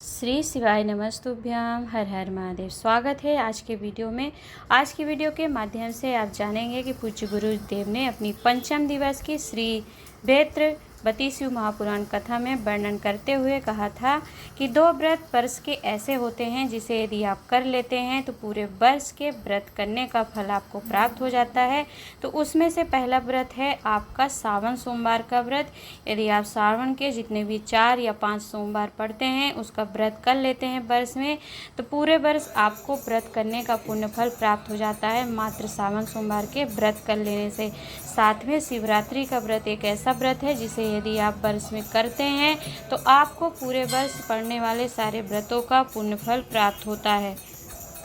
श्री शिवाय नमस्तुभ्यम। हर हर महादेव। स्वागत है आज के वीडियो में। आज की वीडियो के माध्यम से आप जानेंगे कि पूज्य गुरुदेव ने अपनी पंचम दिवस की श्री वेत्र 32वीं महापुराण कथा में वर्णन करते हुए कहा था कि 2 व्रत वर्ष के ऐसे होते हैं जिसे यदि आप कर लेते हैं तो पूरे वर्ष के व्रत करने का फल आपको प्राप्त हो जाता है। तो उसमें से पहला व्रत है आपका सावन सोमवार का व्रत। यदि आप सावन के जितने भी 4 या 5 सोमवार पढ़ते हैं उसका व्रत कर लेते हैं वर्ष में, तो पूरे वर्ष आपको व्रत करने का पुण्य फल प्राप्त हो जाता है मात्र सावन सोमवार के व्रत कर लेने से। साथ में शिवरात्रि का व्रत एक ऐसा व्रत है जिसे यदि आप वर्ष में करते हैं तो आपको पूरे वर्ष पढ़ने वाले सारे व्रतों का पुण्य फल प्राप्त होता है।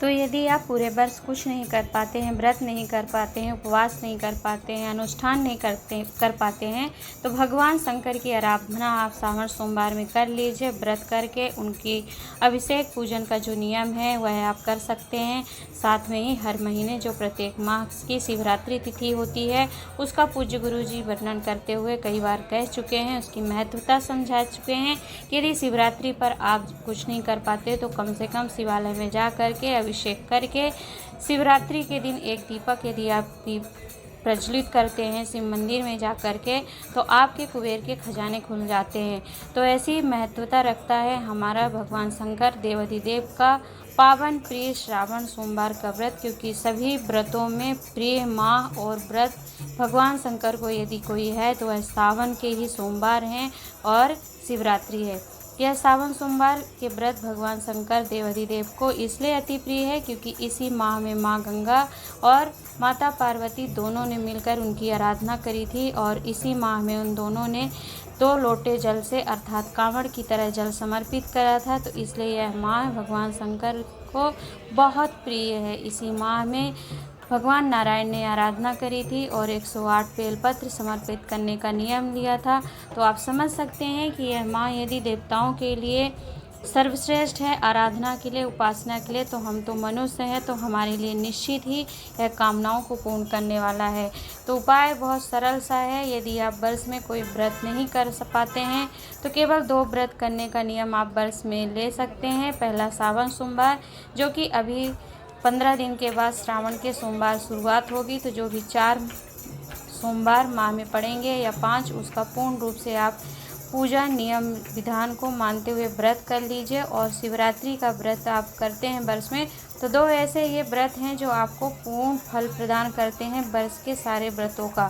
तो यदि आप पूरे वर्ष कुछ नहीं कर पाते हैं, व्रत नहीं कर पाते हैं, उपवास नहीं कर पाते हैं, अनुष्ठान नहीं कर पाते हैं, तो भगवान शंकर की आराधना आप सावन सोमवार में कर लीजिए। व्रत करके उनकी अभिषेक पूजन का जो नियम है वह आप कर सकते हैं। साथ में ही हर महीने जो प्रत्येक माह की शिवरात्रि तिथि होती है उसका पूज्य गुरु जी वर्णन करते हुए कई बार कह चुके हैं, उसकी महत्वता समझा चुके हैं कि यदि शिवरात्रि पर आप कुछ नहीं कर पाते तो कम से कम शिवालय में जा करके अभिषेक करके शिवरात्रि के दिन एक दीपक यदि आप प्रज्वलित करते हैं शिव मंदिर में जा कर के तो आपके कुबेर के खजाने खुल जाते हैं। तो ऐसी महत्वता रखता है हमारा भगवान शंकर देवाधिदेव का पावन प्रिय श्रावण सोमवार का व्रत, क्योंकि सभी व्रतों में प्रिय माह और व्रत भगवान शंकर को यदि कोई है तो वह सावन के ही सोमवार हैं और शिवरात्रि है। यह सावन सोमवार के व्रत भगवान शंकर देवाधिदेव को इसलिए अति प्रिय है क्योंकि इसी माह में माँ गंगा और माता पार्वती दोनों ने मिलकर उनकी आराधना करी थी और इसी माह में उन दोनों ने 2 लोटे जल से अर्थात कांवड़ की तरह जल समर्पित करा था। तो इसलिए यह माह भगवान शंकर को बहुत प्रिय है। इसी माह में भगवान नारायण ने आराधना करी थी और 108 बेलपत्र समर्पित करने का नियम लिया था। तो आप समझ सकते हैं कि यह माह यदि देवताओं के लिए सर्वश्रेष्ठ है, आराधना के लिए, उपासना के लिए, तो हम तो मनुष्य हैं, तो हमारे लिए निश्चित ही यह कामनाओं को पूर्ण करने वाला है। तो उपाय बहुत सरल सा है। यदि आप वर्ष में कोई व्रत नहीं कर पाते हैं तो केवल 2 व्रत करने का नियम आप वर्ष में ले सकते हैं। पहला सावन सोमवार, जो कि अभी 15 दिन के बाद श्रावण के सोमवार शुरुआत होगी, तो जो भी 4 सोमवार माह में पड़ेंगे या 5, उसका पूर्ण रूप से आप पूजा नियम विधान को मानते हुए व्रत कर लीजिए। और शिवरात्रि का व्रत आप करते हैं वर्ष में, तो 2 ऐसे ये व्रत हैं जो आपको पूर्ण फल प्रदान करते हैं वर्ष के सारे व्रतों का।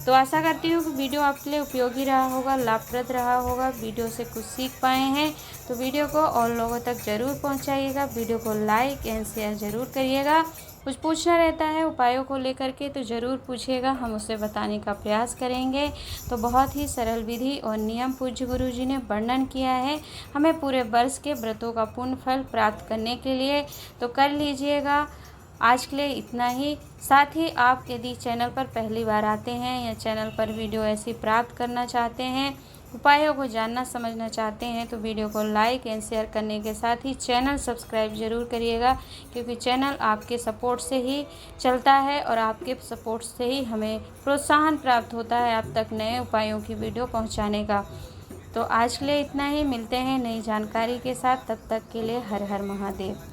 तो आशा करती हूँ कि वीडियो आपके लिए उपयोगी रहा होगा, लाभप्रद रहा होगा, वीडियो से कुछ सीख पाए हैं। तो वीडियो को और लोगों तक ज़रूर पहुँचाइएगा, वीडियो को लाइक एंड शेयर ज़रूर करिएगा। कुछ पूछना रहता है उपायों को लेकर के तो ज़रूर पूछिएगा, हम उसे बताने का प्रयास करेंगे। तो बहुत ही सरल विधि और नियम पूज्य गुरु जी ने वर्णन किया है हमें पूरे वर्ष के व्रतों का पुण्य फल प्राप्त करने के लिए, तो कर लीजिएगा। आज के लिए इतना ही। साथ ही आप यदि चैनल पर पहली बार आते हैं या चैनल पर वीडियो ऐसी प्राप्त करना चाहते हैं, उपायों को जानना समझना चाहते हैं, तो वीडियो को लाइक एंड शेयर करने के साथ ही चैनल सब्सक्राइब ज़रूर करिएगा, क्योंकि चैनल आपके सपोर्ट से ही चलता है और आपके सपोर्ट से ही हमें प्रोत्साहन प्राप्त होता है आप तक नए उपायों की वीडियो पहुंचाने का। तो आज के लिए इतना ही। मिलते हैं नई जानकारी के साथ, तब तक के लिए हर हर महादेव।